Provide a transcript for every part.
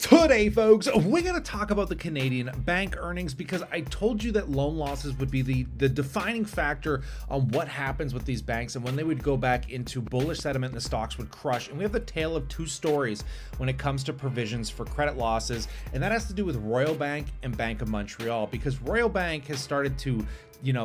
Today, folks, we're going to talk about the Canadian bank earnings because I told you that loan losses would be the defining factor on what happens with these banks and when they would go back into bullish sentiment, the stocks would crush. And we have the tale of two stories when it comes to provisions for credit losses, and that has to do with Royal Bank and Bank of Montreal, because Royal Bank has started to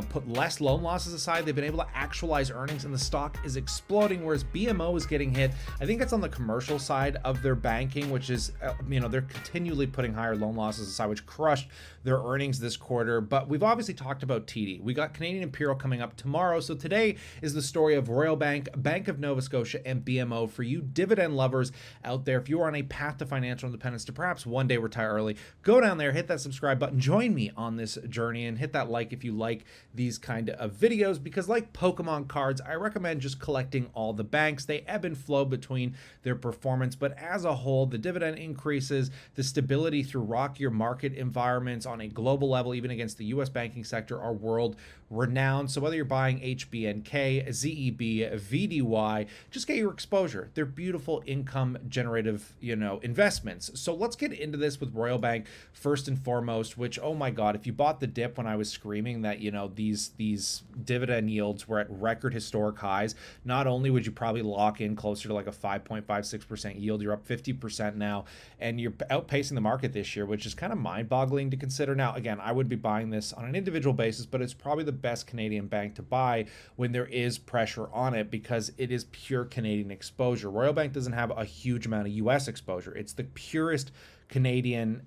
put less loan losses aside. They've been able to actualize earnings and the stock is exploding, whereas BMO is getting hit. I think it's on the commercial side of their banking, which is, they're continually putting higher loan losses aside, which crushed their earnings this quarter. But we've obviously talked about TD. We got Canadian Imperial coming up tomorrow. So today is the story of Royal Bank, Bank of Nova Scotia, and BMO. For you dividend lovers out there, if you are on a path to financial independence, to perhaps one day retire early, go down there, hit that subscribe button, join me on this journey, and hit that like if you like these kind of videos, because like Pokemon cards, I recommend just collecting all the banks. They ebb and flow between their performance, but as a whole, the dividend increases, the stability through rockier market environments on a global level, even against the US banking sector, are world renowned. So whether you're buying HBNK, ZEB, VDY, just get your exposure. They're beautiful income generative, investments. So let's get into this with Royal Bank first and foremost, which, oh my God, if you bought the dip when I was screaming that, these dividend yields were at record historic highs, not only would you probably lock in closer to like a 5.56% yield, you're up 50% now, and you're outpacing the market this year, which is kind of mind-boggling to consider. Now, again, I would be buying this on an individual basis, but it's probably the best Canadian bank to buy when there is pressure on it because it is pure Canadian exposure. Royal Bank doesn't have a huge amount of US exposure. It's the purest Canadian,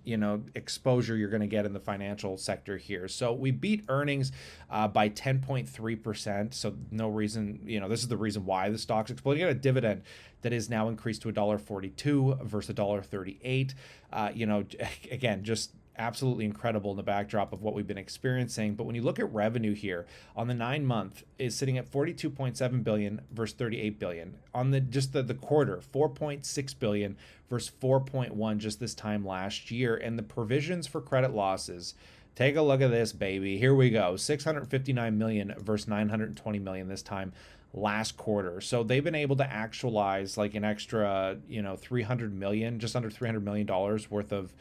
exposure you're going to get in the financial sector here. So we beat earnings by 10.3%. So no reason, this is the reason why the stock's exploding. You got a dividend that is now increased to $1.42 versus $1.38. Again, just absolutely incredible in the backdrop of what we've been experiencing. But when you look at revenue here on the 9 month is sitting at 42.7 billion versus 38 billion. On the quarter, 4.6 billion versus 4.1 just this time last year. And the provisions for credit losses, take a look at this, baby. Here we go. 659 million versus 920 million this time last quarter. So they've been able to actualize like an extra, 300 million, just under $300 million worth of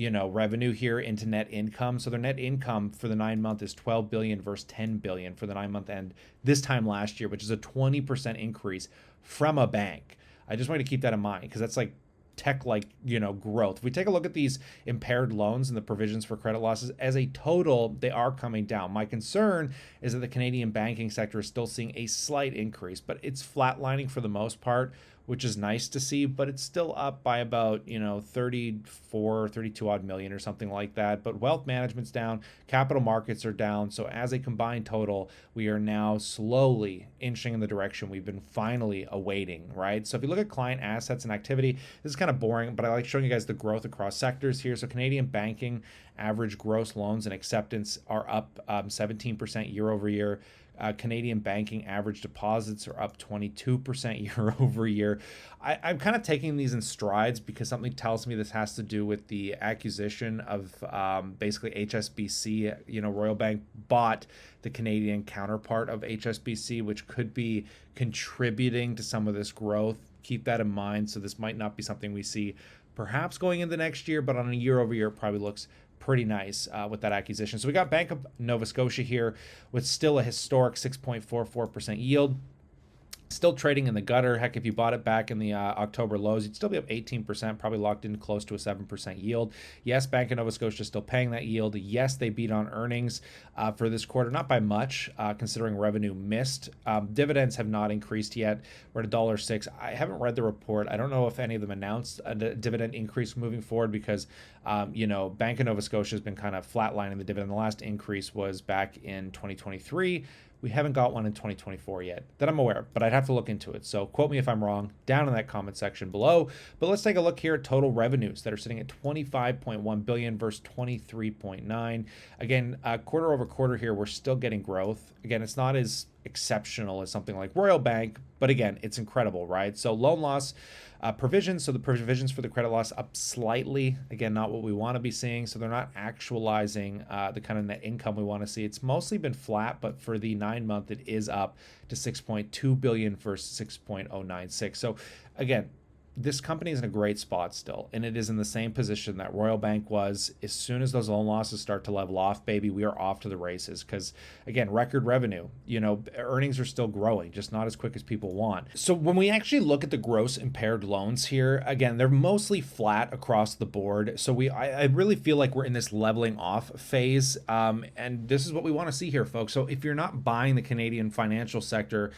revenue here into net income. So their net income for the 9 month is 12 billion versus 10 billion for the 9 month end this time last year, which is a 20% increase from a bank. I just want to keep that in mind because that's like tech growth. If we take a look at these impaired loans and the provisions for credit losses as a total, they are coming down. My concern is that the Canadian banking sector is still seeing a slight increase, but it's flatlining for the most part, which is nice to see, but it's still up by about, 32 odd million or something like that. But wealth management's down, capital markets are down. So as a combined total, we are now slowly inching in the direction we've been finally awaiting, right? So if you look at client assets and activity, this is kind of boring, but I like showing you guys the growth across sectors here. So Canadian banking average gross loans and acceptance are up 17% year over year. Canadian banking average deposits are up 22% year over year. I'm kind of taking these in strides because something tells me this has to do with the acquisition of basically HSBC. Royal Bank bought the Canadian counterpart of HSBC, which could be contributing to some of this growth. Keep that in mind. So this might not be something we see perhaps going into next year, but on a year over year, it probably looks pretty nice with that acquisition. So we got Bank of Nova Scotia here with still a historic 6.44% yield. Still trading in the gutter. Heck, if you bought it back in the October lows, you'd still be up 18%, probably locked in close to a 7% yield. Yes, Bank of Nova Scotia is still paying that yield. Yes, they beat on earnings for this quarter, not by much, considering revenue missed. Dividends have not increased yet. We're at $1.06. I haven't read the report. I don't know if any of them announced a dividend increase moving forward because, Bank of Nova Scotia has been kind of flatlining the dividend. The last increase was back in 2023. We haven't got one in 2024 yet that I'm aware of, but I'd have to look into it. So quote me if I'm wrong down in that comment section below. But let's take a look here at total revenues that are sitting at 25.1 billion versus 23.9. Again, quarter over quarter here, we're still getting growth. Again, it's not as exceptional as something like Royal Bank, but again, it's incredible, right? So loan loss provisions, so the provisions for the credit loss up slightly. Again, not what we want to be seeing. So they're not actualizing the kind of net income we want to see. It's mostly been flat, but for the 9 month, it is up to 6.2 billion versus 6.096. So again, this company is in a great spot still, and it is in the same position that Royal Bank was. As soon as those loan losses start to level off, baby, we are off to the races. Because again, record revenue, earnings are still growing, just not as quick as people want. So when we actually look at the gross impaired loans here, again, they're mostly flat across the board. So I really feel like we're in this leveling off phase, and this is what we want to see here, folks. So if you're not buying the Canadian financial sector,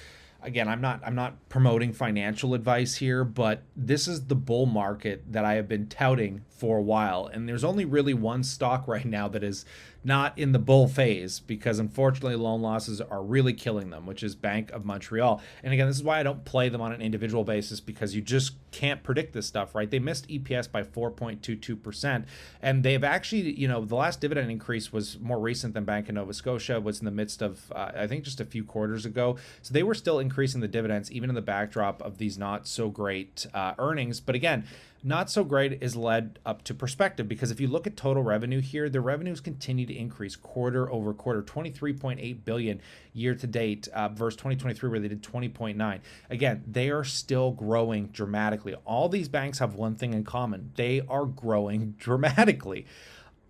again, I'm not promoting financial advice here, but this is the bull market that I have been touting for a while. And there's only really one stock right now that is not in the bull phase, because unfortunately loan losses are really killing them, which is Bank of Montreal. And again, this is why I don't play them on an individual basis, because you just can't predict this stuff, right? They missed EPS by 4.22%, and they've actually, the last dividend increase was more recent than Bank of Nova Scotia, was in the midst of I think just a few quarters ago. So they were still increasing the dividends even in the backdrop of these not so great earnings. But again, not so great is led up to perspective, because if you look at total revenue here, the revenues continue to increase quarter over quarter, 23.8 billion year to date versus 2023 where they did 20.9. Again, they are still growing dramatically. All these banks have one thing in common: they are growing dramatically.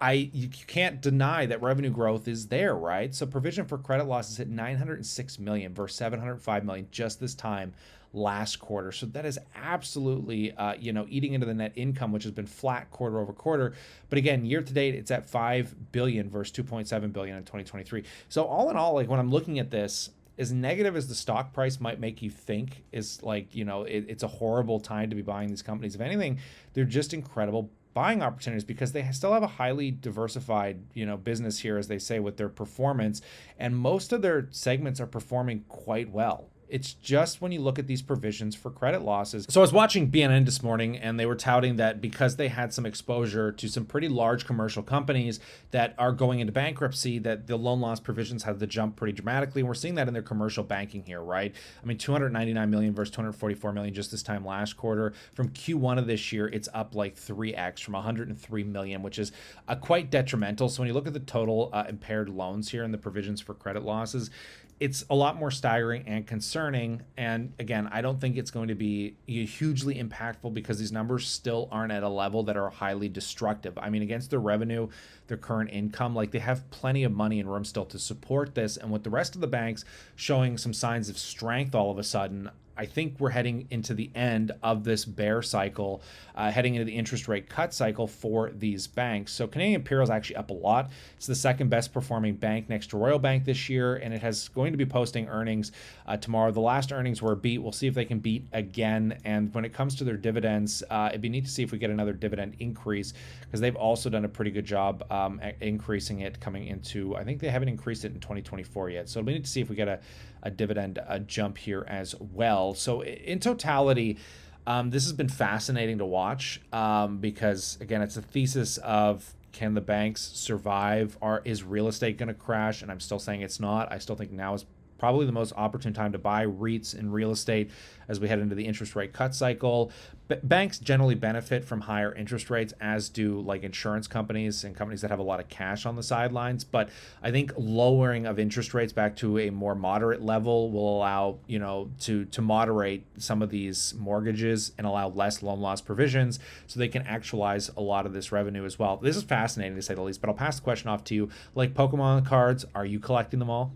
You can't deny that revenue growth is there, right? So provision for credit losses hit 906 million versus 705 million just this time last quarter. So that is absolutely, eating into the net income, which has been flat quarter over quarter. But again, year to date, it's at 5 billion versus 2.7 billion in 2023. So all in all, like when I'm looking at this, as negative as the stock price might make you think is, it's a horrible time to be buying these companies. If anything, they're just incredible buying opportunities, because they still have a highly diversified, business here, as they say, with their performance, and most of their segments are performing quite well. It's just when you look at these provisions for credit losses. So I was watching BNN this morning, and they were touting that because they had some exposure to some pretty large commercial companies that are going into bankruptcy, that the loan loss provisions had to jump pretty dramatically. And we're seeing that in their commercial banking here, right? I mean, 299 million versus 244 million just this time last quarter. From Q1 of this year, it's up like 3x from 103 million, which is quite detrimental. So when you look at the total impaired loans here and the provisions for credit losses, it's a lot more staggering and concerning. And again, I don't think it's going to be hugely impactful, because these numbers still aren't at a level that are highly destructive. I mean, against their revenue, their current income, they have plenty of money and room still to support this. And with the rest of the banks showing some signs of strength all of a sudden, I think we're heading into the end of this bear cycle, heading into the interest rate cut cycle for these banks. So Canadian Imperial is actually up a lot. It's the second best performing bank next to Royal Bank this year, and it has going to be posting earnings tomorrow. The last earnings were a beat. We'll see if they can beat again. And when it comes to their dividends, it'd be neat to see if we get another dividend increase, because they've also done a pretty good job at increasing it coming into, I think they haven't increased it in 2024 yet. So it'll be neat to see if we get a dividend jump here as well. So in totality, this has been fascinating to watch, because again, it's a thesis of, can the banks survive? Is real estate going to crash? And I'm still saying it's not. I still think now is probably the most opportune time to buy REITs in real estate as we head into the interest rate cut cycle. Banks generally benefit from higher interest rates, as do insurance companies and companies that have a lot of cash on the sidelines. But I think lowering of interest rates back to a more moderate level will allow, to moderate some of these mortgages and allow less loan loss provisions, so they can actualize a lot of this revenue as well. This is fascinating, to say the least, but I'll pass the question off to you. Like Pokemon cards, are you collecting them all?